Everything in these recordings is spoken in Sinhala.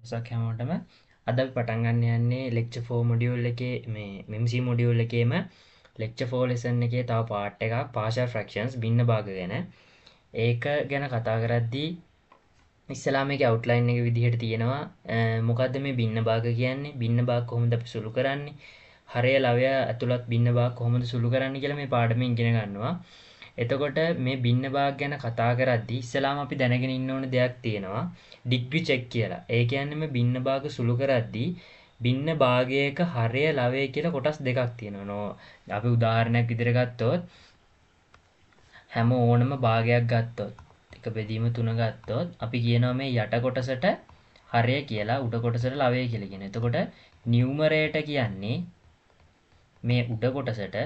දවසක් හැමෝටම අද අපි පටන් ගන්න යන්නේ lecture 4 module එකේ මේ MEMC module එකේම lecture 4 lesson එකේ තව part එකක් partial fractions භින්න භාග ගැන. ඒක ගැන කතා කරද්දී ඉස්සෙල්ලා මේකේ outline එක විදිහට තියෙනවා. මොකද්ද මේ භින්න භාග කියන්නේ? භින්න භාග කොහොමද අපි සුළු කරන්නේ? හරය ලවය ඇතුළත් භින්න භාග කොහොමද සුළු කරන්නේ කියලා මේ පාඩමෙන් ඉගෙන ගන්නවා. එතකොට මේ භින්න භාග ගැන කතා කරද්දී ඉස්සෙල්ලාම අපි දැනගෙන ඉන්න ඕන දෙයක් තියෙනවා. ඩිග්‍රී චෙක් කියලා. ඒ කියන්නේ මේ භින්න භාග සුළු කරද්දී භින්න භාගයක හරය ලවය කියලා කොටස් දෙකක් තියෙනවා. අපි උදාහරණයක් විදිහට ගත්තොත් හැම ඕනම භාගයක් ගත්තොත් එක බෙදීම 3 ගත්තොත් අපි කියනවා මේ යට කොටසට හරය කියලා උඩ කොටසට ලවය කියලා කියනවා. එතකොට නියුමරේටර් කියන්නේ මේ උඩ කොටසට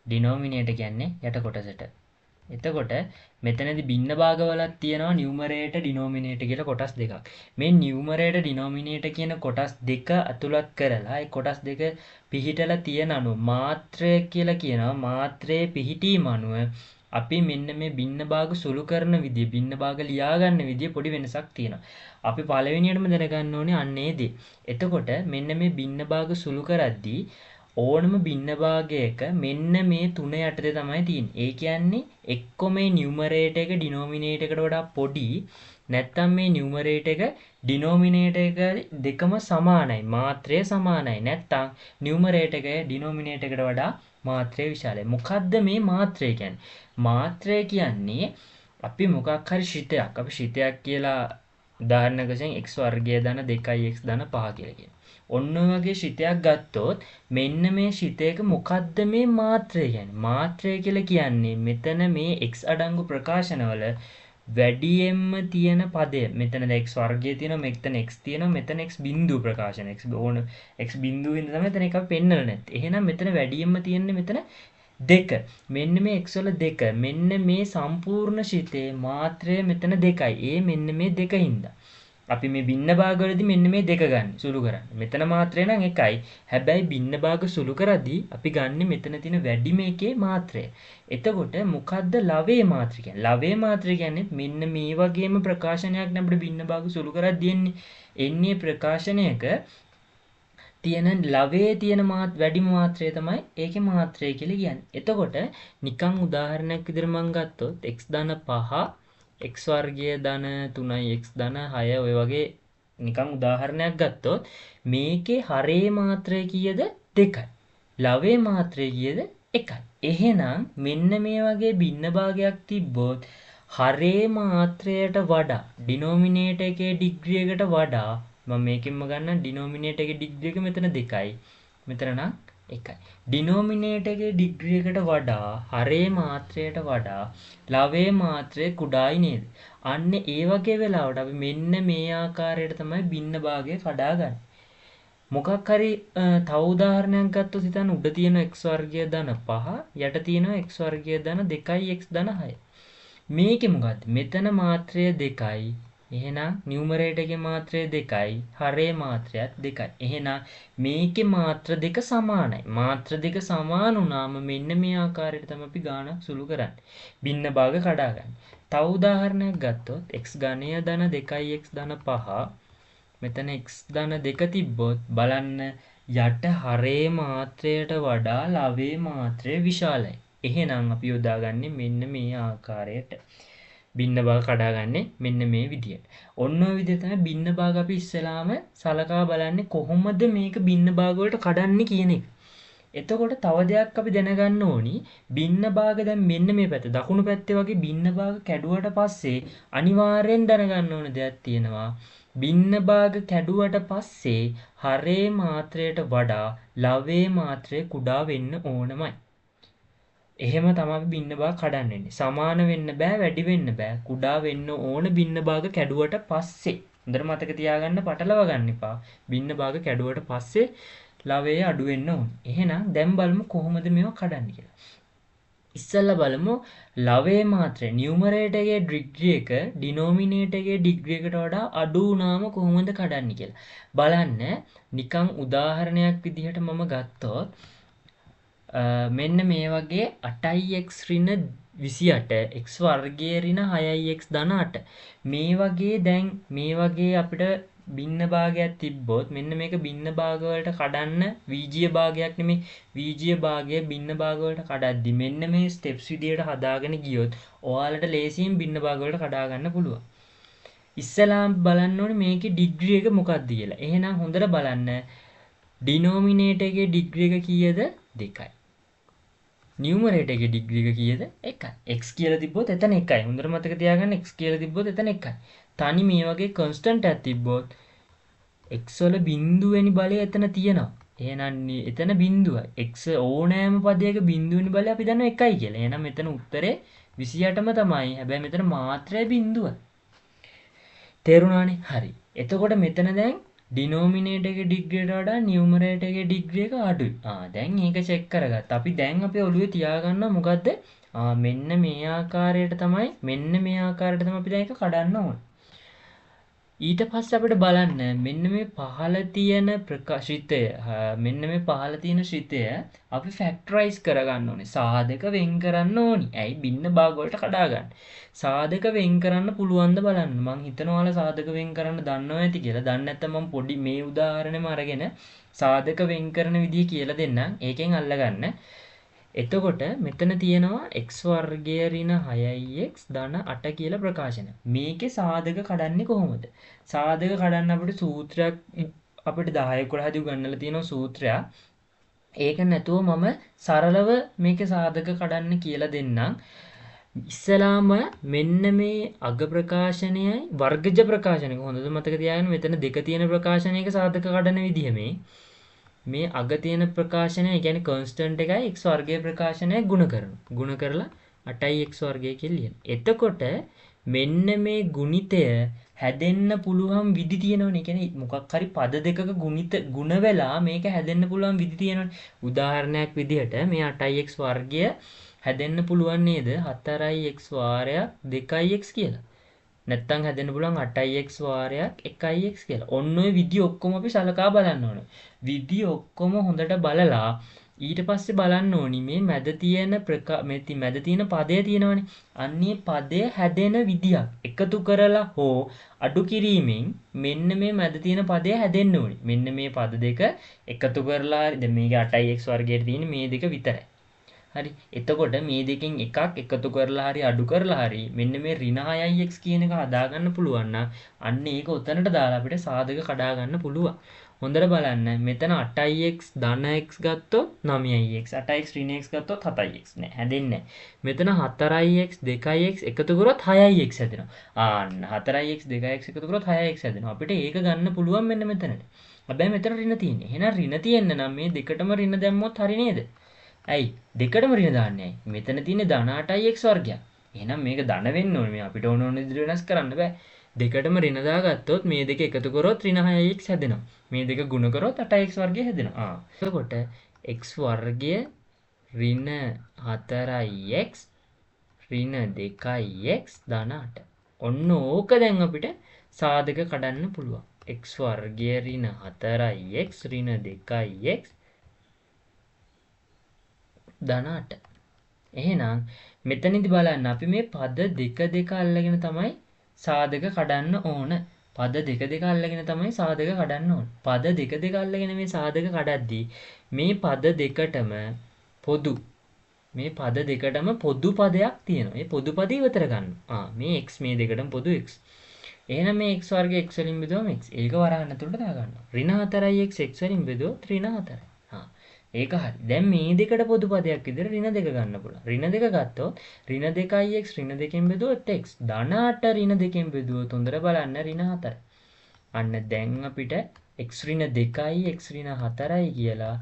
ඩිනෝමිනේටර් කියන්නේ යට කොටසට. එතකොට මෙතනදී භින්න භාගවලක් තියෙනවා නියුමරේටර් ඩිනෝමිනේටර් කියලා කොටස් දෙකක්. මේ නියුමරේටර් ඩිනෝමිනේටර් කියන කොටස් දෙක අතුලත් කරලා ඒ කොටස් දෙක පිහිටලා තියෙන අනුව මාත්‍රය කියලා කියනවා. මාත්‍රයේ පිහිටීම අනුව අපි මෙන්න මේ භින්න භාග සුළු කරන විදිය භින්න භාග ලියා ගන්න විදිය පොඩි වෙනසක් තියෙනවා. අපි පළවෙනියටම දැනගන්න ඕනේ අන්න ඒ දේ. එතකොට මෙන්න මේ භින්න භාග සුළු කරද්දී ඕනම භින්න භාගයක මෙන්න මේ තුන යටතේ තමයි තියෙන්නේ. ඒ කියන්නේ එක්ක මේ නියුමරේටර් එක ඩිනෝමිනේටර් එකට වඩා පොඩි නැත්නම් මේ නියුමරේටර් එක ඩිනෝමිනේටර් එක දෙකම සමානයි. මාත්‍රය සමානයි. නැත්නම් නියුමරේටර් එක ඩිනෝමිනේටර් එකට වඩා මාත්‍රය විශාලයි. මොකද්ද මේ මාත්‍රය කියන්නේ? මාත්‍රය කියන්නේ අපි මොකක් හරි ශිතයක්. අපි ශිතයක් කියලා උදාහරණයක් වශයෙන් x වර්ගය ධන 2x ධන 5 කියලා කියනවා. ඔන්න ඔය වගේ ශිතයක් ගත්තොත් මෙන්න මේ ශිතයක මොකද්ද මේ මාත්‍රය කියන්නේ? මාත්‍රය කියලා කියන්නේ මෙතන මේ x අඩංගු ප්‍රකාශනවල වැඩියෙන්ම තියෙන පදය. මෙතන x වර්ගය තියෙනවා, මෙතන x තියෙනවා, මෙතන x බිඳුව ප්‍රකාශන. x ඕන x බිඳුවෙන් තමයි මෙතන එක පෙන්නලා නැත්තේ. එහෙනම් මෙතන වැඩියෙන්ම තියෙන්නේ මෙතන 2. මෙන්න මේ x වල 2. මෙන්න මේ සම්පූර්ණ ශිතේ මාත්‍රය මෙතන 2යි. ඒ මෙන්න මේ 2 හින්දා අපි මේ භින්න භාගවලදී මෙන්න මේ දෙක ගන්න සුළු කරන්නේ. මෙතන මාත්‍රය නම් 1යි. හැබැයි භින්න භාග සුළු කරද්දී අපි ගන්න මෙතන තියෙන වැඩිම එකේ මාත්‍රය. එතකොට මොකද්ද ලවයේ මාත්‍රය කියන්නේ? ලවයේ මාත්‍රය කියන්නේ මෙන්න මේ වගේම ප්‍රකාශනයක් නේ අපිට භින්න භාග සුළු කරද්දී එන්නේ ප්‍රකාශනයක තියෙන ලවයේ තියෙන වැඩිම මාත්‍රය තමයි ඒකේ මාත්‍රය කියලා කියන්නේ. එතකොට නිකන් උදාහරණයක් විදිහට මම ගත්තොත් x ධන 5 x වර්ගය ධන 3යි x ධන 6 ඔය වගේ නිකන් උදාහරණයක් ගත්තොත් මේකේ හරේ මාත්‍රය කීයද 2යි. ලවයේ මාත්‍රය කීයද 1යි. එහෙනම් මෙන්න මේ වගේ භින්න භාගයක් තිබ්බොත් හරේ මාත්‍රයට වඩා ඩිනෝමිනේටර් එකේ ඩිග්‍රී එකට වඩා මම මේකෙන්ම ගන්න ඩිනෝමිනේටර් එකේ ඩිග්‍රී එක මෙතන 2යි. මෙතන නම් 1යි. ඩිනෝමිනේටර් එකේ ඩිග්‍රී එකට වඩා හරේ මාත්‍රයට වඩා ලවයේ මාත්‍රය කුඩායි නේද? අන්න ඒ වගේ වෙලාවට අපි මෙන්න මේ ආකාරයට තමයි භින්න භාගය කඩාගන්නේ. මොකක් හරි තව උදාහරණයක් ගත්තොත් හිතන්න උඩ තියෙන x වර්ගය ධන 5 යට තියෙන x වර්ගය ධන 2යි x ධන 6. මේකේ මොකද්ද? මෙතන මාත්‍රය 2යි. එහෙනම් නියුමරේටර් එකේ මාත්‍රය 2යි, හරේ මාත්‍රයත් 2යි. එහෙනම් මේකේ මාත්‍ර දෙක සමානයි. මාත්‍ර දෙක සමාන වුණාම මෙන්න මේ ආකාරයට තමයි අපි ගාණක් සුළු කරන්නේ. භින්න භාග කඩාගන්නේ. තව උදාහරණයක් ගත්තොත් x ඝනය ධන 2යි x ධන 5 මෙතන x ධන 2 තිබ්බොත් බලන්න යට හරේ මාත්‍රයට වඩා ලවයේ මාත්‍රය විශාලයි. එහෙනම් අපි යොදාගන්නේ මෙන්න මේ ආකාරයට. භින්න භාග කඩාගන්නේ මෙන්න මේ විදියට. ඔන්න ඔය විදිහට තමයි භින්න භාග අපි ඉස්සෙල්ලාම සලකා බලන්නේ කොහොමද මේක භින්න භාග වලට කඩන්නේ කියන එක. එතකොට තව දෙයක් අපි දැනගන්න ඕනි භින්න භාග දැන් මෙන්න මේ පැත්ත දකුණු පැත්තේ වගේ භින්න භාග කැඩුවට පස්සේ අනිවාර්යෙන් දැනගන්න ඕන දෙයක් තියෙනවා. භින්න භාග කැඩුවට පස්සේ හරේ මාත්‍රයට වඩා ලවයේ මාත්‍රය කුඩා වෙන්න ඕනමයි. එහෙම තමයි භින්න භාග කඩන්න වෙන්නේ. සමාන වෙන්න බෑ, වැඩි වෙන්න බෑ. කුඩා වෙන්න ඕන භින්න භාග කැඩුවට පස්සේ. හොඳට මතක තියාගන්න පටලවා ගන්න එපා. භින්න භාග කැඩුවට පස්සේ ලවයේ අඩු වෙන්න ඕනේ. එහෙනම් දැන් බලමු කොහොමද මේවා කඩන්නේ කියලා. ඉස්සෙල්ලා බලමු ලවයේ මාත්‍රය නියුමරේටර් එකේ ඩිග්‍රී එක ඩිනෝමිනේටර් එකේ ඩිග්‍රී එකට වඩා අඩු වුණාම කොහොමද කඩන්නේ කියලා. බලන්න නිකන් උදාහරණයක් විදිහට මම ගත්තොත් මෙන්න මේ වගේ 8x ඍණ 28 x වර්ගය ඍණ 6x ධන 8 මේ වගේ දැන් මේ වගේ අපිට භින්න භාගයක් තිබ්බොත් මෙන්න මේක භින්න භාග වලට කඩන්න වීජීය භාගයක් නෙමෙයි. වීජීය භාගය භින්න භාග වලට කඩද්දි මෙන්න මේ ස්ටෙප්ස් විදියට හදාගෙන ගියොත් ඔයාලට ලේසියෙන් භින්න භාග වලට කඩා ගන්න පුළුවන්. ඉස්සලාම් බලන්න ඕනේ මේකේ ඩිග්‍රී එක මොකක්ද කියලා. එහෙනම් හොඳට බලන්න. ඩිනෝමිනේටර් එකේ ඩිග්‍රී එක කීයද? 2යි. නියුමරේටර් එකේ ඩිග්‍රී එක කීයද? 1යි. x කියලා තිබ්බොත් එතන 1යි. හොඳට මතක තියාගන්න x කියලා තිබ්බොත් එතන 1යි. තනි මේ වගේ කොන්ස්ටන්ට් එකක් තිබ්බොත් x වල බිඳුවෙනි බලය එතන තියෙනවා. එහෙනම් එතන බිඳුවයි. x ඕනෑම පදයක බිඳුවෙනි බලය අපි දන්නවා 1යි කියලා. එහෙනම් මෙතන උත්තරේ 28ම තමයි. හැබැයි මෙතන මාත්‍රය බිඳුවයි. තේරුණානේ? හරි. එතකොට මෙතන දැන් ඩිනෝමිනේටර් එකේ ඩිග්‍රියට වඩා නියුමරේටර් එකේ ඩිග්‍රී එක අඩුයි. දැන් ඒක චෙක් කරගත්තා. අපි දැන් අපේ ඔළුවේ තියාගන්නවා මොකද්ද? මෙන්න මේ ආකාරයට තමයි අපි දැන් ඒක කඩන්න ඕනේ. ඊට පස්සේ අපිට බලන්න මෙන්න මේ පහළ තියෙන ප්‍රකාශිතය අපි ෆැක්ටරයිස් කරගන්න ඕනේ. සාධක වෙන් කරන්න ඕනි. ඇයි භින්න භාග වලට කඩා ගන්න. සාධක වෙන් කරන්න පුළුවන්ද බලන්න. මං හිතනවා ඔයාලා සාධක වෙන් කරන්න දන්නවා ඇති කියලා. දන්නේ නැත්නම් මම පොඩි මේ උදාහරණෙම අරගෙන සාධක වෙන් කරන විදිය කියලා දෙන්නම්. ඒකෙන් අල්ලගන්න. එතකොට මෙතන තියෙනවා x වර්ගය ඍණ 6x ධන 8 කියලා ප්‍රකාශන. මේකේ සාධක කඩන්නේ කොහොමද? සාධක කඩන්න අපිට සූත්‍රයක් අපිට 10 11 උගන්වලා තියෙනවා සූත්‍රයක්. ඒක නැතුව මම සරලව මේකේ සාධක කඩන්න කියලා දෙන්නම්. ඉස්සලාම මෙන්න මේ අග ප්‍රකාශනයයි වර්ගජ ප්‍රකාශනය හොඳට මතක තියාගන්න. මෙතන දෙක තියෙන ප්‍රකාශනයක සාධක කඩන විදිහ මේ අග තියෙන ප්‍රකාශනය කියන්නේ කොන්ස්ටන්ට් එකයි x වර්ගයේ ප්‍රකාශනය ගුණ කරනවා. ගුණ කරලා 8x වර්ගය කියලා ලියනවා. එතකොට මෙන්න මේ ගුණිතය හැදෙන්න පුළුවන් විදි තියෙනවනේ. කියන්නේ මොකක් හරි පද දෙකක ගුණ වෙලා මේක හැදෙන්න පුළුවන් විදි තියෙනවනේ. උදාහරණයක් විදිහට මේ 8x වර්ගය හැදෙන්න පුළුවන් නේද? 4x වාරයක් 2x කියලා. නැත්තම් හැදෙන්න පුළුවන් 8x වාරයක් 1x කියලා. ඔන්න ඔය විදි ඔක්කොම අපි සලකා බලන්න ඕනේ. විදි ඔක්කොම හොඳට බලලා ඊට පස්සේ බලන්න ඕනි මේ මැද තියෙන මැද තියෙන පදය තියෙනවනේ. අන්නේ පදය හැදෙන විදියක් එකතු කරලා හෝ අඩු කිරීමෙන් මෙන්න මේ මැද තියෙන පදය හැදෙන්න ඕනි. මෙන්න මේ පද දෙක එකතු කරලා දැන් මේකේ 8x වර්ගයට තියෙන මේ දෙක විතරයි. හරි. එතකොට මේ දෙකෙන් එකක් එකතු කරලා හරි අඩු කරලා හරි මෙන්න මේ ඍණ 6x කියන එක හදාගන්න පුළුවන් නම් අන්න ඒක උතනට දාලා අපිට සාධක කඩා ගන්න පුළුවන්. හොඳට බලන්න මෙතන 8x ධන x ගත්තොත් 9x 8x ඍණ x ගත්තොත් 7x නෑ හැදෙන්නේ නෑ. මෙතන 4x 2x එකතු කරොත් 6x හැදෙනවා. 4x 2x එකතු කරොත් 6x හැදෙනවා. අපිට ඒක ගන්න පුළුවන් මෙන්න මෙතනට. හැබැයි මෙතන ඍණ තියෙන්නේ. එහෙනම් ඍණ තියෙන්න නම් මේ දෙකටම ඍණ දැම්මොත් හරි නේද? ඇයි දෙකටම ඍණ දාන්නේ ඇයි? මෙතන තියෙන්නේ ධන 8x වර්ගයක්. එහෙනම් මේක ධන වෙන්න ඕනේ. මේ අපිට ඕන විදිහට වෙනස් කරන්න බෑ. දෙකටම ඍණ දාගත්තොත් මේ දෙක එකතු කරොත් ඍණ 6x හැදෙනවා. මේ දෙක ගුණ කරොත් 8x වර්ගය හැදෙනවා. එතකොට x වර්ගය ඍණ 4x ඍණ 2x ධන 8. ඔන්න ඕක දැන් අපිට සාධක කඩන්න පුළුවන්. x වර්ගය ඍණ 4x ඍණ 2x ධන 8. එහෙනම් මෙතනදි බලන්න අපි මේ පද දෙක අල්ලගෙන තමයි සාධක කඩන්න ඕන. පද දෙක අල්ලගෙන තමයි සාධක කඩන්න ඕන. පද දෙක අල්ලගෙන මේ සාධක කඩද්දී මේ පද දෙකටම පොදු පදයක් තියෙනවා. මේ පොදු පදේ ඉවතර ගන්නවා. මේ x මේ දෙකටම පොදු x. එහෙනම් මේ x වර්ගය x වලින් බෙදුවම x. ඒක වරහන් ඇතුළට දාගන්නවා. ඍණ 4x x වලින් බෙදුවොත් ඍණ 4යි. ඒක හරි. දැන් මේ දෙකට පොදු පදයක් විදිහට ඍණ 2 ගන්න පුළුවන්. ඍණ 2 ගත්තොත් ඍණ 2x ඍණ 2කින් බෙදුවොත් x. ධන 8 ඍණ 2කින් බෙදුවොත් හොඳට බලන්න ඍණ 4යි. අන්න දැන් අපිට x ඍණ 2යි x ඍණ 4යි කියලා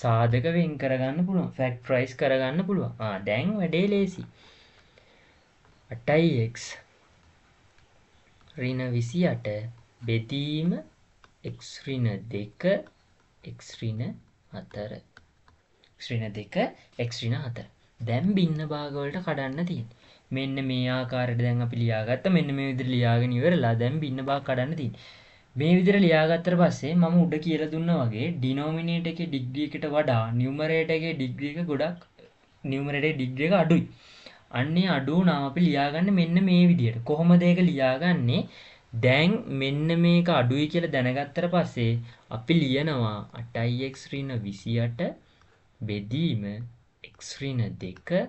සාධක වෙන් කරගන්න පුළුවන්. ෆැක්ටරයිස් කරගන්න පුළුවන්. දැන් වැඩේ ලේසි. 8x ඍණ 28 බෙදීම x ඍණ 2 x ඍණ 4 ඍණ 2 x ඍණ 4. දැන් භින්න භාග වලට කඩන්න තියෙන්නේ. මෙන්න මේ ආකාරයට දැන් අපි ලියාගත්තා. මෙන්න මේ විදිහට ලියාගෙන ඉවරලා දැන් භින්න භාග කඩන්න තියෙන්නේ. මේ විදිහට ලියාගත්තට පස්සේ මම උඩ කියලා දුන්නා වගේ ඩිනෝමිනේටර් එකේ ඩිග්‍රී එකට වඩා නියුමරේටර් එකේ ඩිග්‍රී එක ගොඩක් නියුමරේටර් එකේ ඩිග්‍රී එක අඩුයි. අන්නේ අඩු වුණාම අපි ලියාගන්නේ මෙන්න මේ විදිහට. කොහොමද ඒක ලියාගන්නේ? දැන් මෙන්න මේක අඩුයි කියලා දැනගත්තට පස්සේ අපි ලියනවා 8x ඍණ 28 බෙදීම x ඍණ 2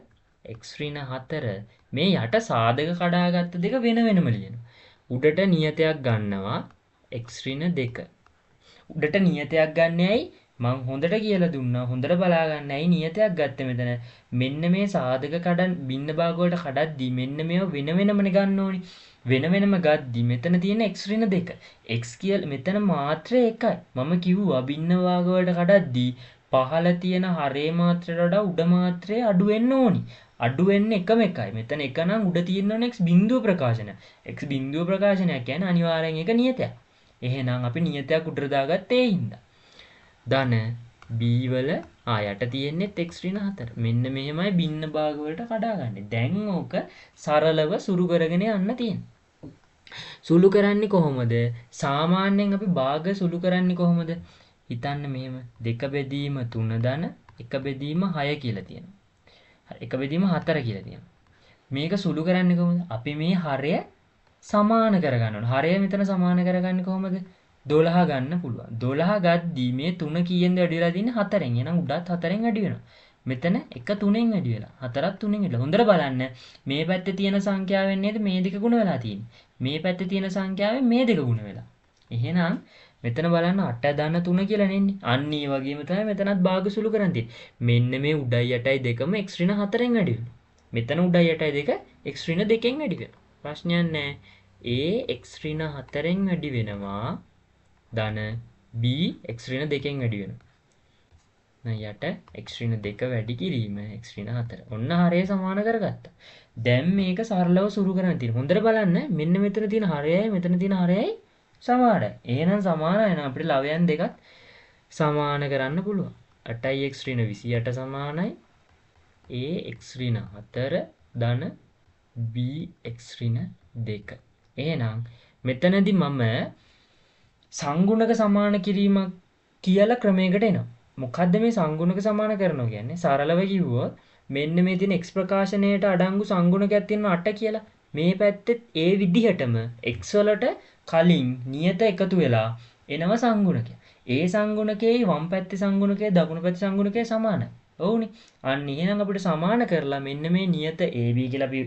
x ඍණ 4 මේ යට සාධක කඩාගත්ත දෙක වෙන වෙනම ලියනවා. උඩට නියතයක් ගන්නවා x ඍණ 2. උඩට නියතයක් ගන්න ඇයි? මං හොඳට කියලා දුන්නා. හොඳට බලා ගන්න ඇයි නියතයක් ගත්තේ මෙතන? මෙන්න මේ සාධක කඩන් බින්න භාග වලට කඩද්දි මෙන්න මේව වෙන වෙනමනේ ගන්න ඕනි. වෙන වෙනම ගද්දි මෙතන තියෙන x ඍණ 2. x කියලා මෙතන මාත්‍රය එකයි. මම කිව්වා බින්න භාග වලට කඩද්දි පහළ තියෙන හරේ මාත්‍රයට වඩා උඩ මාත්‍රය අඩු වෙන්න ඕනි. අඩු වෙන්නේ එකම එකයි. මෙතන එක නම් උඩ තියෙන්න ඕනේ x බිඳුව ප්‍රකාශනය. x බිඳුව ප්‍රකාශනයක් කියන්නේ අනිවාර්යෙන් එක නියතයක්. එහෙනම් අපි නියතයක් උඩට දාගත්තේ ඒ හින්දා. ධන b වල යට තියෙන්නේ x ඍණ 4. මෙන්න මෙහෙමයි බින්න භාග වලට කඩාගන්නේ. දැන් ඕක සරලව සුරු කරගෙන යන්න තියෙනවා. සුළු කරන්නේ කොහොමද? සාමාන්‍යයෙන් අපි භාග සුළු කරන්නේ කොහොමද? හිතන්න මෙහෙම 2 බෙදීම 3 ධන 1 බෙදීම 6 කියලා තියෙනවා. 1 බෙදීම 4 කියලා තියෙනවා. මේක සුළු කරන්නේ කොහොමද? අපි මේ හරය සමාන කරගන්න ඕන. හරය මෙතන සමාන කරගන්නේ කොහොමද? 12 ගන්න පුළුවන්. 12 ගද්දී මේ 3 කීයෙන්ද වැඩි වෙලා තින්නේ 4ෙන්. එහෙනම් උඩත් 4ෙන් වැඩි වෙනවා. මෙතන 1 3ෙන් වැඩි වෙලා. 4ත් 3ෙන් වැඩි වෙලා. හොඳට බලන්න. මේ පැත්තේ තියෙන සංඛ්‍යාවෙන් නේද මේ දෙක ගුණ වෙලා තියෙන්නේ. මේ පැත්තේ තියෙන සංඛ්‍යාවෙන් මේ දෙක ගුණ වෙලා. එහෙනම් මෙතන බලන්න 8 ධන 3 කියලා නෙන්නේ. අන්න ඒ වගේම තමයි මෙතනත් භාග සුළු කරන් තියෙන්නේ. මෙන්න මේ උඩයි යටයි දෙකම x ඍණ 4ෙන් වැඩි වෙනවා. මෙතන උඩයි යටයි දෙක x ඍණ 2ෙන් වැඩි වෙනවා. ප්‍රශ්නයක් නැහැ. a x ඍණ 4ෙන් වැඩි වෙනවා. ධන b x ඍණ 2ෙන් වැඩි වෙනවා. යට x ඍණ 2 වැඩි කිරීම x ඍණ 4. ඔන්න හරය සමාන කරගත්තා. දැන් මේක සරලව සුරු කරන්න තියෙනවා. හොඳට බලන්න මෙන්න මෙතන තියෙන හරයයි මෙතන තියෙන හරයයි සමානයි. එහෙනම් සමානයි නම් අපිට ලවයන් දෙකත් සමාන කරන්න පුළුවන්. 8x ඍණ 28 සමානයි ax ඍණ 4 ධන bx ඍණ 2. එහෙනම් මෙතනදී මම සංගුණක සමාන කිරීමක් කියලා ක්‍රමයකට එනවා. මොකද්ද මේ සංගුණක සමාන කරනවා කියන්නේ? සරලව කිව්වොත් මෙන්න මේ තියෙන x ප්‍රකාශනයට අඩංගු සංගුණකයක් තියෙනවා 8 කියලා. මේ පැත්තෙත් ඒ විදිහටම x වලට කලින් නියත එකතු වෙලා එනවා සංගුණකය. ඒ සංගුණකයේ වම් පැත්තේ සංගුණකයේ දකුණු පැත්තේ සංගුණකයේ සමානයි. ඔව්නේ. අන්න එහෙනම් අපිට සමාන කරලා මෙන්න මේ නියත AB කියලා අපි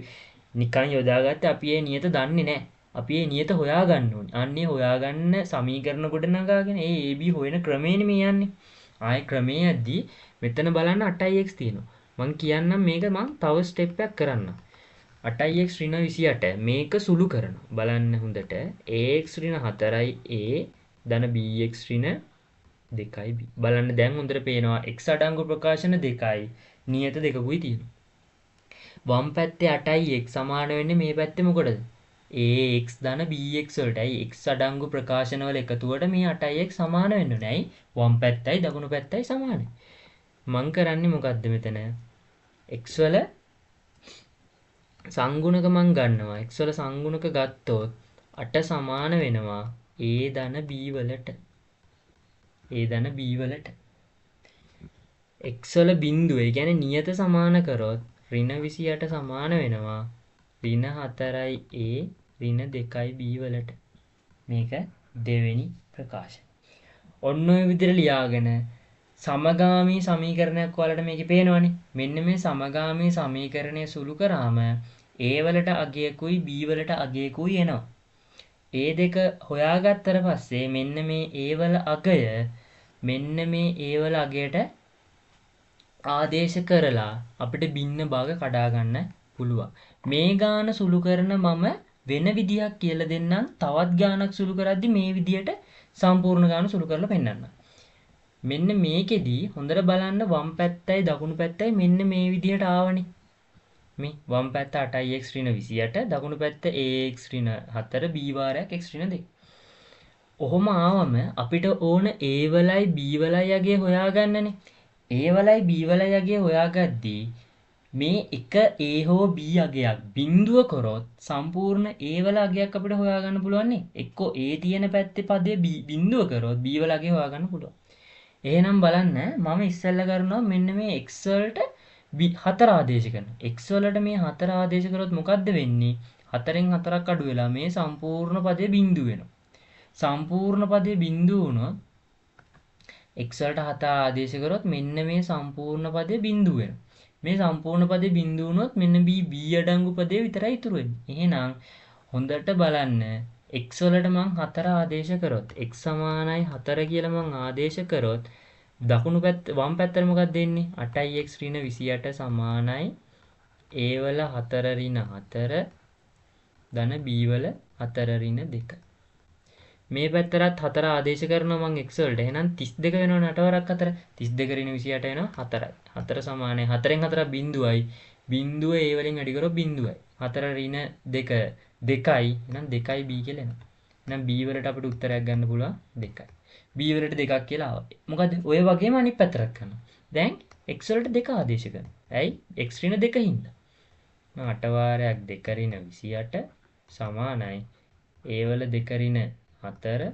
නිකන් යොදාගත්තේ අපි ඒ නියත දන්නේ නැහැ. අපි ඒ නියත හොයාගන්න ඕනේ. අන්නේ හොයාගන්න සමීකරණ ගොඩනගාගෙන ඒ AB හොයන ක්‍රමේනේ මේ යන්නේ. ආයේ ක්‍රමයේදී මෙතන බලන්න 8x තියෙනවා. මං කියන්නම් මේක මං තව ස්ටෙප් එකක් කරන්නම්. 8x ඍණ 28 මේක සුළු කරනවා. බලන්න හොඳට ax ඍණ 4යි a ධන bx ඍණ 2යි b. බලන්න දැන් හොඳට පේනවා x අඩංගු ප්‍රකාශන 2යි නියත දෙකකුයි තියෙනවා. වම් පැත්තේ 8යි x සමාන වෙන්නේ මේ පැත්තේ මොකටද? ax ධන bx වලටයි x අඩංගු ප්‍රකාශන වල එකතුවට මේ 8x සමාන වෙන්න ඕනේ. වම් පැත්තයි දකුණු පැත්තයි සමානයි. මං කරන්නේ මොකද්ද මෙතන? x වල සංගුණක මං ගන්නවා. x වල සංගුණක ගත්තොත් 8 සමාන වෙනවා a ධන b වලට. a ධන b වලට. x වල බිඳුව, ඒ කියන්නේ නියත සමාන කරොත් ඍණ 28 සමාන වෙනවා ඍණ 4යි a ඍණ 2යි b වලට. මේක දෙවෙනි ප්‍රකාශය. ඔන්න ඔය විදිහට ලියාගෙන සමගාමී සමීකරණයක් ඔයාලට මේකේ පේනවනේ. මෙන්න මේ සමගාමී සමීකරණය සුළු කරාම a වලට අගයකුයි b වලට අගයකුයි එනවා. a දෙක හොයාගත්තට පස්සේ මෙන්න මේ a වල අගය මෙන්න මේ a වල අගයට ආදේශ කරලා අපිට බින්න භාග කඩා ගන්න පුළුවන්. මේ ගාන සුළු කරන මම වෙන විදියක් කියලා දෙන්නම්. තවත් ගානක් සුළු කරද්දි මේ විදියට සම්පූර්ණ ගාන සුළු කරලා පෙන්නන්න. මෙන්න මේකෙදී හොඳට බලන්න වම් පැත්තයි දකුණු පැත්තයි මෙන්න මේ විදියට ආවනේ. මේ වම් පැත්ත 8x ඍණ 28 දකුණු පැත්ත ax ඍණ 4 b වාරයක් x ඍණ 2. ඔහොම ආවම අපිට ඕන a වලයි b වලයි යගේ හොයාගන්නනේ. a වලයි b වලයි යගේ හොයාගද්දී මේ එක a හෝ b යගයක් බිඳුව කරොත් සම්පූර්ණ a වල අගයක් අපිට හොයාගන්න පුළුවන් නේ. එක්කෝ a තියෙන පැත්තේ පදේ b බිඳුව කරොත් b වල අගය හොයාගන්න පුළුවන්. එහෙනම් බලන්න මම ඉස්සෙල්ලා කරනවා මෙන්න මේ x වලට 4 ආදේශ කරනවා. x වලට මේ 4 ආදේශ කරොත් මොකද්ද වෙන්නේ? 4න් 4ක් අඩු වෙලා මේ සම්පූර්ණ පදේ බිඳුව වෙනවා. සම්පූර්ණ පදේ බිඳුව වුණොත් x වලට 7 ආදේශ කරොත් මෙන්න මේ සම්පූර්ණ පදේ බිඳුව වෙනවා. මේ සම්පූර්ණ පදේ බිඳුව වුණොත් මෙන්න b අඩංගු පදේ විතරයි ඉතුරු වෙන්නේ. එහෙනම් හොඳට බලන්න x වලට මං 4 ආදේශ කරොත් x සමානයි 4 කියලා මං ආදේශ කරොත් දකුණු පැත්ත වම් පැත්තට මොකක්ද දෙන්නේ 8x ඍණ 28 සමානයි a වල 4 ඍණ 4 ධන b වල 4 ඍණ 2 මේ පැත්තටත් 4 ආදේශ කරනවා මං x වලට එහෙනම් 32 වෙනවනේ 8 වරක් 4 32 ඍණ 28 වෙනවා 4යි 4 සමානයි 4න් 4 බිඳුවයි බිඳුව a වලින් වැඩි කරොත් බිඳුවයි 4 ඍණ 2 2යි එහෙනම් 2යි b කියලා එනවා එහෙනම් b වලට අපිට උත්තරයක් ගන්න පුළුවන් 2යි b වලට 2ක් කියලා ආවා මොකද ඔය වගේම අනිත් පැත්තට කරනවා දැන් x වලට 2 ආදේශ කරනවා ඇයි x ඍණ 2 හින්දා මම 8 වාරයක් 2 ඍණ 28 සමානයි a වල 2 ඍණ 4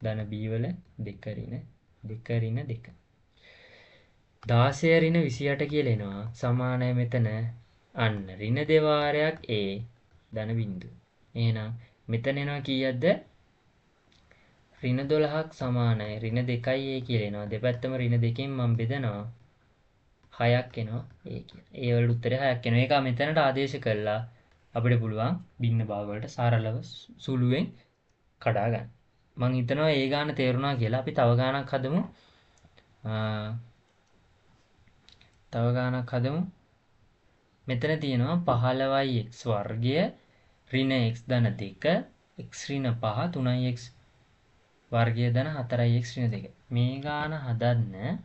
ධන b වල 2 ඍණ 2 ඍණ 2 16 ඍණ 28 කියලා එනවා සමානයි මෙතන අන්න ඍණ දෙවාරයක් a ධන බිංදුව. එහෙනම් මෙතන එනවා කීයක්ද? ඍණ 12ක් සමානයි ඍණ 2යි a කියලා එනවා. දෙපැත්තම ඍණ 2කින් මම බෙදනවා 6ක් එනවා a කියලා. a වල උත්තරේ 6ක් එනවා. ඒක මෙතනට ආදේශ කළා අපිට පුළුවන් භින්න භාග වලට සරලව සුළුවෙන් කඩා ගන්න. මම හිතනවා ඒ ගාන තේරුණා කියලා. අපි තව ගානක් හදමු. මෙතන තියෙනවා 15x වර්ගය ඍණ x ධන 2 x ඍණ 5 3x වර්ගය ධන 4x ඍණ 2 මේ ගාන හදන්න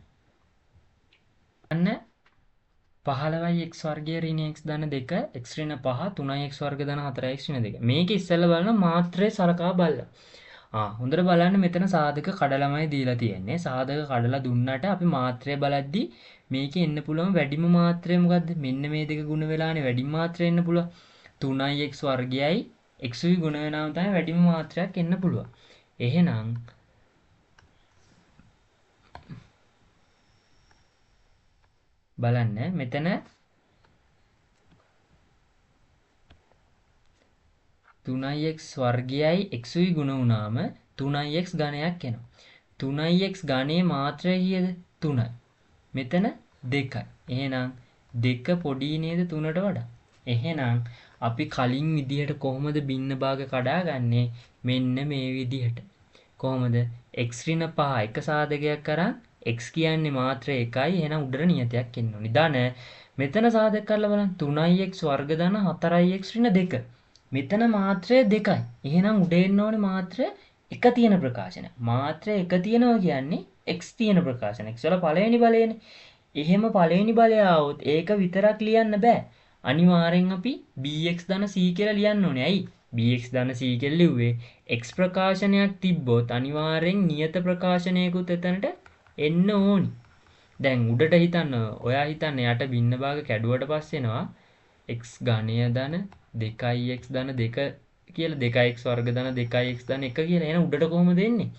15x වර්ගය ඍණ x ධන 2 x ඍණ 5 3x වර්ග ධන 4x ඍණ 2 මේක ඉස්සෙල්ලා බලන මාත්‍රේ සලකා බලලා හොඳට බලන්න මෙතන සාධක කඩලමයි දීලා තියෙන්නේ සාධක කඩලා දුන්නාට අපි මාත්‍රය බලද්දි මේකේ එන්න පුළුවන් වැඩිම මාත්‍රය මොකද්ද මෙන්න මේ දෙක ගුණ වෙලානේ වැඩිම මාත්‍රය එන්න පුළුවන් 3x වර්ගයයි x උයි ගුණ වෙනාම තමයි වැඩිම මාත්‍රයක් එන්න පුළුවන් එහෙනම් බලන්න මෙතන 3x වර්ගයයි x උයි ගුණ වුණාම 3x ඝනයක් එනවා 3x ඝනයේ මාත්‍රය කීයද 3යි මෙතන 2යි එහෙනම් 2 පොඩි නේද 3ට වඩා එහෙනම් අපි කලින් විදිහට කොහොමද භින්න භාග කඩාගන්නේ මෙන්න මේ විදිහට කොහොමද x ඍණ 5 එක සාධකයක් කරන් x කියන්නේ මාත්‍රය 1යි එහෙනම් උඩට නියතයක් එන්න ඕනි ධන මෙතන සාධක කරලා බලන්න 3x වර්ග ධන 4x ඍණ 2 මෙතන මාත්‍රය 2යි එහෙනම් උඩ එන්න ඕනේ මාත්‍රය 1 තියෙන ප්‍රකාශන මාත්‍රය 1 තියෙනවා කියන්නේ x තියෙන ප්‍රකාශන x වල පළවෙනි බලයනේ එහෙම පළවෙනි බලය આવොත් ඒක විතරක් ලියන්න බෑ අනිවාර්යෙන් අපි bx ධන c කියලා ලියන්න ඕනේ ඇයි bx ධන c කියලා ලිව්වේ x ප්‍රකාශනයක් තිබ්බොත් අනිවාර්යෙන් නියත ප්‍රකාශනයකුත් එතනට එන්න ඕනි දැන් උඩට හිතන්න ඔයා හිතන්න යට භින්න භාග කැඩුවට පස්සේ එනවා x ඝනය ධන 2x ධන 2 කියලා 2x වර්ග ධන 2x ධන 1 කියලා එහෙනම් උඩට කොහොමද එන්නේ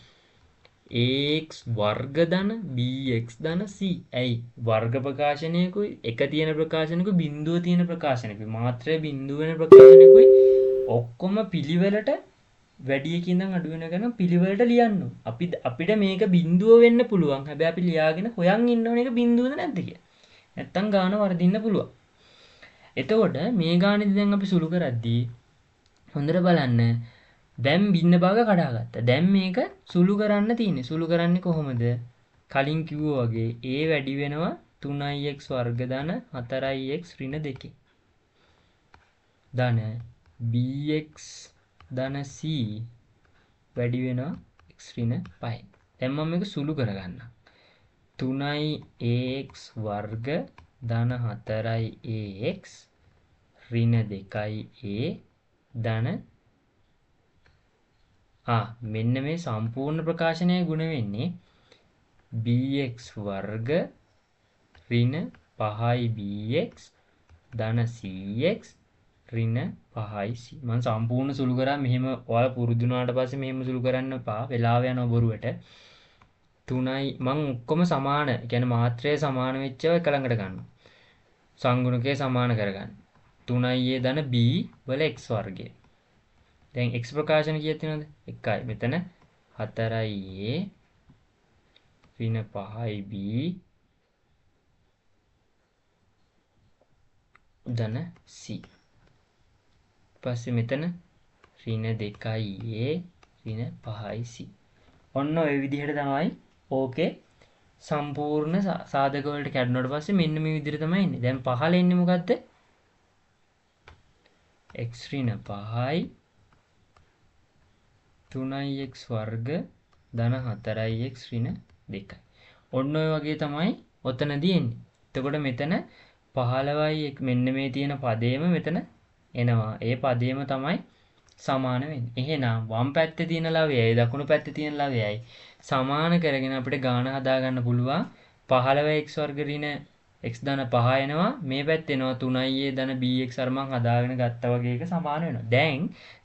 ax වර්ග ධන bx ධන c ඇයි වර්ග ප්‍රකාශනයකුයි එක තියෙන ප්‍රකාශනයකුයි බිඳුව තියෙන ප්‍රකාශනයකුයි මාත්‍රය බිඳුව වෙන ප්‍රකාශනයකුයි ඔක්කොම පිළිවෙලට වැඩි එකකින් ඉඳන් අඩු වෙනකන් පිළිවෙලට ලියන්න අපිට මේක බිඳුව වෙන්න පුළුවන් හැබැයි අපි ලියාගෙන හොයන් ඉන්න ඕනේ ඒක බිඳුවද නැද්ද කියලා නැත්තම් ගාන වර්ධින්න පුළුවන් එතකොට මේ ගානේදී දැන් අපි සුළු කරද්දී හොඳට බලන්න දැන් භින්න භාග කඩාගත්තා. දැන් මේක සුළු කරන්න තියෙන්නේ. සුළු කරන්නේ කොහොමද? කලින් කිව්වා වගේ a වැඩි වෙනවා 3x වර්ග ධන 4x ඍණ 2. ධන bx ධන c වැඩි වෙනවා x ඍණ 5. දැන් මම මේක සුළු කරගන්නම්. 3ax වර්ග ධන 4ax ඍණ 2a ධන මෙන්න මේ සම්පූර්ණ ප්‍රකාශනය ගුණ වෙන්නේ bx වර්ග ඍණ 5යි bx ධන cx ඍණ 5යි c මම සම්පූර්ණ සුළු කරා මෙහෙම ඔයාලා පුරුදු වුණාට පස්සේ මෙහෙම සුළු කරන්න එපා වෙලාව යනවා බොරුවට 3යි මම ඔක්කොම සමාන කියන්නේ මාත්‍රය සමාන වෙච්ච ඒවා එක ළඟට ගන්නවා සංගුණකයේ සමාන කරගන්න 3a ධන b වල x වර්ගය. දැන් x ප්‍රකාශන කීයක් තියෙනවද? 1යි. මෙතන 4a ඍණ 5යි b ධන c. පස්සේ මෙතන ඍණ 2යි a ඍණ 5යි c. ඔන්න ඔය විදිහට තමයි ඕකේ සම්පූර්ණ සාධක වලට කැඩුණාට පස්සේ මෙන්න මේ විදිහට තමයි එන්නේ. දැන් පහළ එන්නේ මොකද්ද? x ඍණ 5යි 3x වර්ග ධන 4x ඍණ 2යි. ඔන්න ඔය වගේ තමයි ඔතනදී එන්නේ. එතකොට මෙතන 15යි මෙන්න මේ තියෙන පදේම මෙතන එනවා. ඒ පදේම තමයි සමාන වෙන්නේ. එහෙනම් වම් පැත්තේ තියෙන ලවයයි දකුණු පැත්තේ තියෙන ලවයයි සමාන කරගෙන අපිට ගාණ හදා ගන්න පුළුවන්. 15x වර්ග ඍණ x ධන 5 එනවා. මේ පැත්තේ එනවා 3a ධන bx අර මං හදාගෙන ගත්තා වගේ එක සමාන වෙනවා. දැන්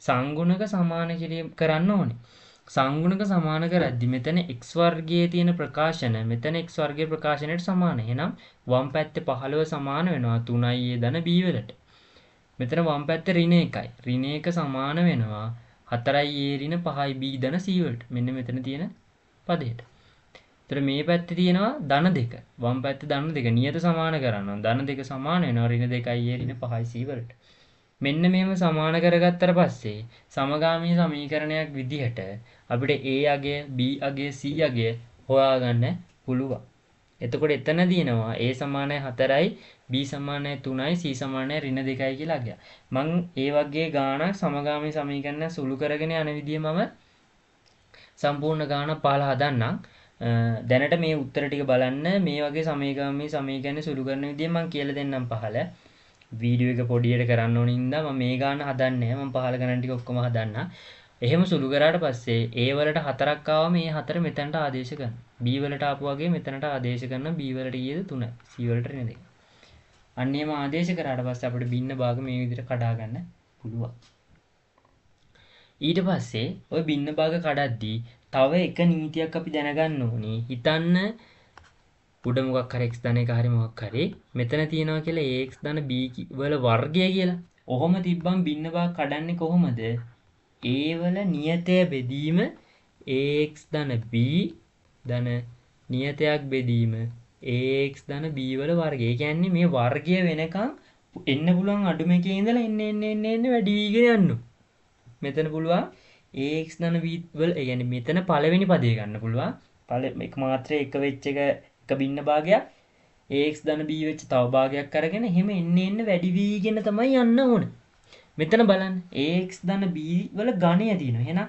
සංගුණක සමාන කිරීම කරන්න ඕනේ. සංගුණක සමාන කරද්දි මෙතන x වර්ගයේ තියෙන ප්‍රකාශන මෙතන x වර්ගයේ ප්‍රකාශනයට සමාන. එහෙනම් වම් පැත්තේ 15 සමාන වෙනවා 3a ධන b වලට. මෙතන වම් පැත්තේ ඍණ 1යි. ඍණ 1 සමාන වෙනවා 4යි a ඍණ 5යි b ධන c වලට. මෙන්න මෙතන තියෙන පදයට. එතකොට මේ පැත්තේ තියෙනවා ධන 2. වම් පැත්තේ ධන 2 නියත සමාන කරනවා. ධන 2 සමාන වෙනවා ඍණ 2යි a ඍණ 5යි c වලට. මෙන්න මේව සමාන කරගත්තට පස්සේ සමගාමී සමීකරණයක් විදිහට අපිට a අගය b අගය c අගය හොයාගන්න පුළුවන්. එතකොට එතන දිනනවා a සමානයි 4යි b සමානයි 3යි c සමානයි ඍණ 2යි කියලා අගය. මම ඒ වගේ ගාණක් සමගාමී සමීකරණ සුළු කරගෙන යන විදිය මම සම්පූර්ණ ගාණ 15 හදන්නම්. දැනට මේ උත්තර ටික බලන්න මේ වගේ සමීකරණ සුළු කරන විදිය මම කියලා දෙන්නම් පහල. වීඩියෝ එක පොඩියට කරන්න ඕන හින්දා මම මේ ගාන හදන්නේ නැහැ. මම පහල ගණන් ටික ඔක්කොම හදන්න. එහෙම සුළු කරාට පස්සේ A වලට 4ක් ආවම මේ 4 මෙතනට ආදේශ කරනවා. B වලට ආපු වගේ මෙතනට ආදේශ කරනවා. B වලට ගියේද 3යි. C වලට ඍණ 2. අන්න එහෙම ආදේශ කරාට පස්සේ අපිට බින්න භාග මේ විදිහට කඩා ගන්න පුළුවන්. ඊට පස්සේ ওই බින්න භාග කඩද්දී තව එක නීතියක් අපි දැනගන්න ඕනේ. හිතන්න උඩ මොකක් හරි x ධන එක හරි මොකක් හරි මෙතන තියෙනවා කියලා ax ධන b වල වර්ගය කියලා. ඔහොම තිබ්බම බින්න භාග කඩන්නේ කොහොමද? a වල නියතය බෙදීම ax ධන b ධන නියතයක් බෙදීම ax ධන b වල වර්ගය. ඒ කියන්නේ මේ වර්ගය වෙනකන් එන්න පුළුවන් අඩුම එකේ ඉඳලා එන්න වැඩි වීගෙන යන්න. මෙතන පුළුවන් ax ධන b වල ඒ කියන්නේ මෙතන පළවෙනි පදේ ගන්න පුළුවන්. එක මාත්‍රේ එක වෙච්ච එක බින්න භාගයක් ax ධන b වෙච්ච තව භාගයක් අරගෙන එහෙම එන්න වැඩි වීගෙන තමයි යන්න ඕන. මෙතන බලන්න ax ධන b වල ඝණය තියෙනවා. එහෙනම්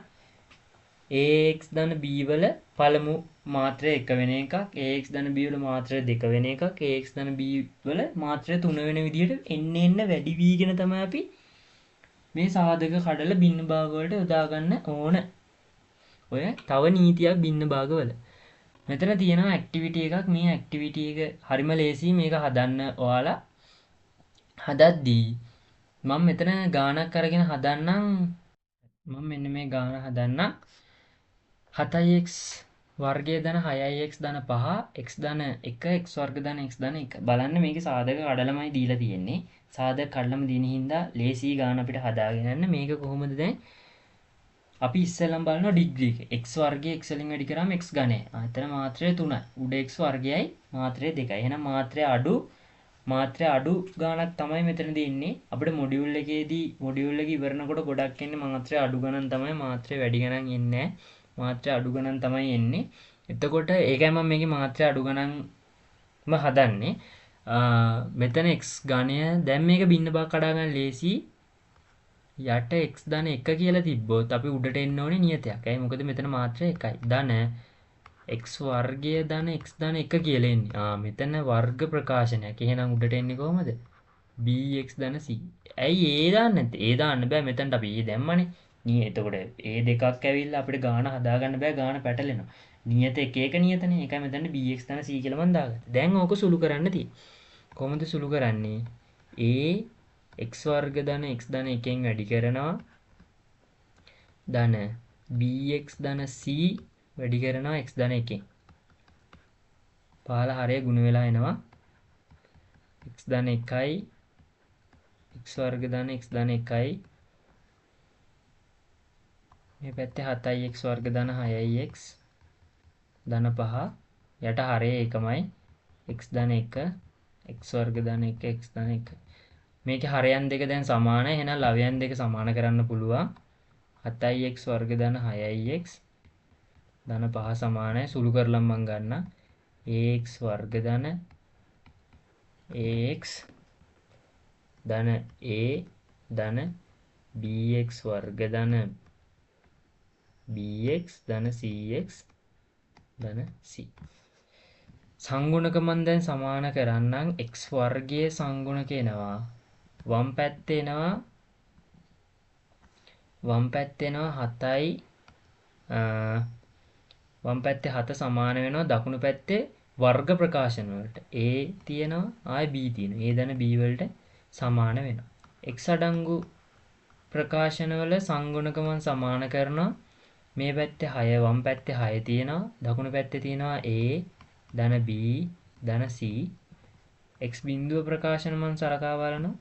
ax ධන b වල පළමු මාත්‍රය 1 වෙන එකක්, ax ධන b වල මාත්‍රය 2 වෙන එකක්, ax ධන b වල මාත්‍රය 3 වෙන විදිහට එන්න වැඩි වීගෙන තමයි අපි මේ සාධක කඩලා බින්න භාග වලට යොදා ගන්න ඕන. ඔය තව නීතියක් බින්න භාග වල. මෙතන තියෙනවා ඇක්ටිවිටි එකක්. මේ ඇක්ටිවිටි එක හරිම ලේසි. මේක හදන්න ඔයාලා හදද්දී මම මෙතන ගානක් අරගෙන හදන්නම්. මම මෙන්න මේ ගාන හදන්නම්. 7x වර්ගය ධන 6x ධන 5 x ධන 1 x වර්ග ධන x ධන 1. බලන්න මේකේ සාධක කඩලමයි දීලා තියෙන්නේ. සාධක කඩලම දින හින්දා ලේසි ගාන අපිට හදාගෙන යන්න. මේක කොහොමද දැන් අපි ඉස්සෙල්ලම බලනවා ඩිග්‍රී එක. x වර්ගය x වලින් වැඩි කරාම x ඝනය. එතන මාත්‍රය 3යි. උඩ x වර්ගයයි මාත්‍රය 2යි. එහෙනම් මාත්‍රය අඩු ගාණක් තමයි මෙතනදී ඉන්නේ. අපිට මොඩියුල් එකේදී මොඩියුල් එක ඉවරනකොට ගොඩක් එන්නේ මාත්‍රය අඩු ගණන් තමයි. මාත්‍රය වැඩි ගණන් එන්නේ නැහැ. මාත්‍රය අඩු ගණන් තමයි එන්නේ. එතකොට ඒකයි මම මේකේ මාත්‍රය අඩු ගණන්ම හදන්නේ. මෙතන x ඝනය දැන් මේක බින්න භාග කඩා ගන්න ලේසි. යට x ධන 1 කියලා තිබ්බොත් අපි උඩට එන්න ඕනේ නියතයක්. ඇයි? මොකද මෙතන මාත්‍රය 1යි. ධන x වර්ගය ධන x ධන 1 කියලා එන්නේ. මෙතන වර්ග ප්‍රකාශනයක්. එහෙනම් උඩට එන්නේ කොහමද? bx ධන c. ඇයි a දාන්න නැත්තේ? a දාන්න බෑ. මෙතනට අපි a දැම්මනේ. එතකොට a දෙකක් ඇවිල්ලා අපිට ගාන හදාගන්න බෑ. ගාන පැටලෙනවා. නියත එක නියතනේ. ඒකයි මෙතන bx ධන c කියලා මම දාගත්තේ. දැන් ඕක සුළු කරන්න තියෙන්නේ. කොහොමද සුළු කරන්නේ? a x වර්ග ධන x ධන 1න් වැඩි කරනවා ධන bx ධන c වැඩි කරනවා x ධන 1න්. පහළ හරය ගුණ වෙලා එනවා x ධන 1යි x වර්ග ධන x ධන 1යි මේ පැත්තේ 7x වර්ග ධන 6x ධන 5 යට හරය ඒකමයි x ධන 1 x වර්ග ධන 1 x ධන 1 මේකේ හරයන් දෙක දැන් සමානයි එහෙනම් ලවයන් දෙක සමාන කරන්න පුළුවන් 7x වර්ග ධන 6x ධන 5 සමානයි සුළු කරලා මම ගන්න ax වර්ග ධන ax ධන a ධන bx වර්ග ධන bx ධන cx ධන c සංගුණක මන් දැන් සමාන කරන්නම් x වර්ගයේ සංගුණක එනවා වම් පැත්තේ එනවා 7යි වම් පැත්තේ 7 සමාන වෙනවා දකුණු පැත්තේ වර්ග ප්‍රකාශන වලට a තියෙනවා ආයි b තියෙනවා a ධන b වලට සමාන වෙනවා x අඩංගු ප්‍රකාශන වල සංගුණක මන් සමාන කරනවා මේ පැත්තේ 6 වම් පැත්තේ 6 තියෙනවා දකුණු පැත්තේ තියෙනවා a ධන b ධන c x බිඳුව ප්‍රකාශන මන් සලකා බලනවා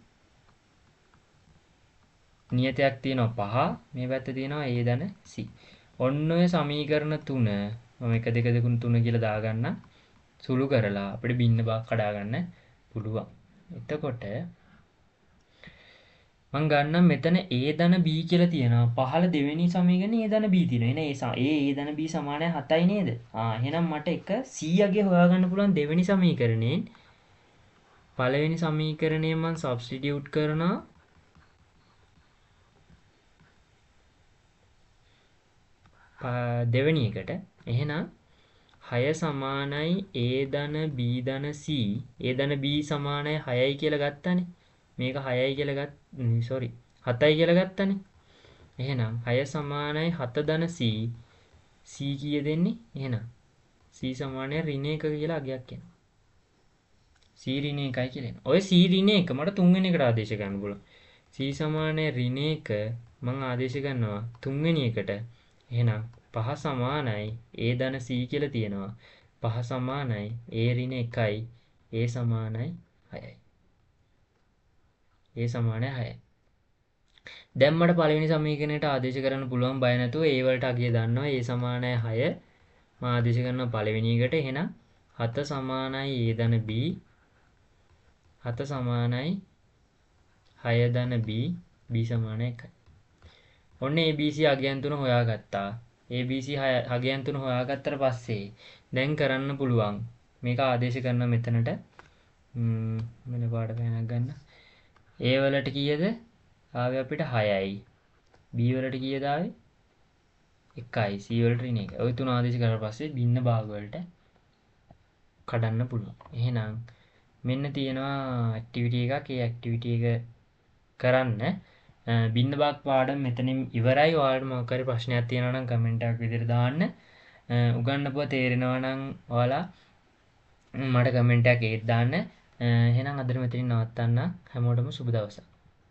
නියතයක් තියෙනවා 5 මේ පැත්තේ තියෙනවා a ධන c ඔන්න ඔය සමීකරණ 3 මම 1 2 3 කියලා දාගන්න සුළු කරලා අපිට බින්න බාක් කඩා ගන්න පුළුවන් එතකොට මම ගන්නම් මෙතන a ධන b කියලා තියෙනවා පහළ දෙවෙනි සමීකරණේ a ධන b තියෙනවා එහෙනම් a ධන b සමානයි 7යි නේද එහෙනම් මට එක c යගේ හොයාගන්න පුළුවන් දෙවෙනි සමීකරණයෙන් පළවෙනි සමීකරණය මම සබ්ස්ටිටියුට් කරනවා දෙවෙනි එකට එහෙනම් 6 සමානයි a ධන b ධන c a ධන b සමානයි 6යි කියලා ගත්තානේ මේක 6යි කියලා 7යි කියලා ගත්තානේ එහෙනම් 6 සමානයි 7 ධන c c කීය දෙන්නේ එහෙනම් c සමානයි ඍණ 1 කියලා අගයක් එනවා c ඍණ 1යි කියලා එනවා ඔය c ඍණ 1 මට තුන්වෙනි එකට ආදේශ ගන්න පුළුවන් c සමානයි ඍණ 1 මම ආදේශ ගන්නවා තුන්වෙනි එකට එහෙනම් 5 සමානයි a ධන c කියලා තියෙනවා 5 සමානයි a ඍණ 1යි a සමානයි 6යි a සමානයි 6යි දැන් මට පළවෙනි සමීකරණයට ආදේශ කරන්න පුළුවන් බය නැතුව a වලට අගය දන්නවා a සමානයි 6 මම ආදේශ කරනවා පළවෙනි එකට එහෙනම් 7 සමානයි a ධන b 7 සමානයි 6 ධන b b සමානයි 1යි ඔන්න ABC අගයන් තුන හොයාගත්තා ABC අගයන් තුන හොයාගත්තට පස්සේ දැන් කරන්න පුළුවන් මේක ආදේශ කරන මෙතනට මෙන්න පාඩ පෑනක් ගන්න A වලට කීයද ආවේ අපිට 6යි B වලට කීයද ආවේ 1යි C වලට ඍණ 1යි ඔය තුන ආදේශ කරලා පස්සේ භින්න භාග වලට කඩන්න පුළුවන් එහෙනම් මෙන්න තියෙනවා ඇක්ටිවිටි එකක් ඒ ඇක්ටිවිටි එක කරන්න බින්න බාක් පාඩම් මෙතනින් ඉවරයි ඔයාලට මොකක් හරි ප්‍රශ්නයක් තියෙනවා නම් කමෙන්ට් එකක් විදිහට දාන්න උගන්නපුව තේරෙනවා නම් ඔයාලා මට කමෙන්ට් එකක් ඒත් දාන්න එහෙනම් අදට මෙතනින් නවත්තන්න හැමෝටම සුබ දවසක්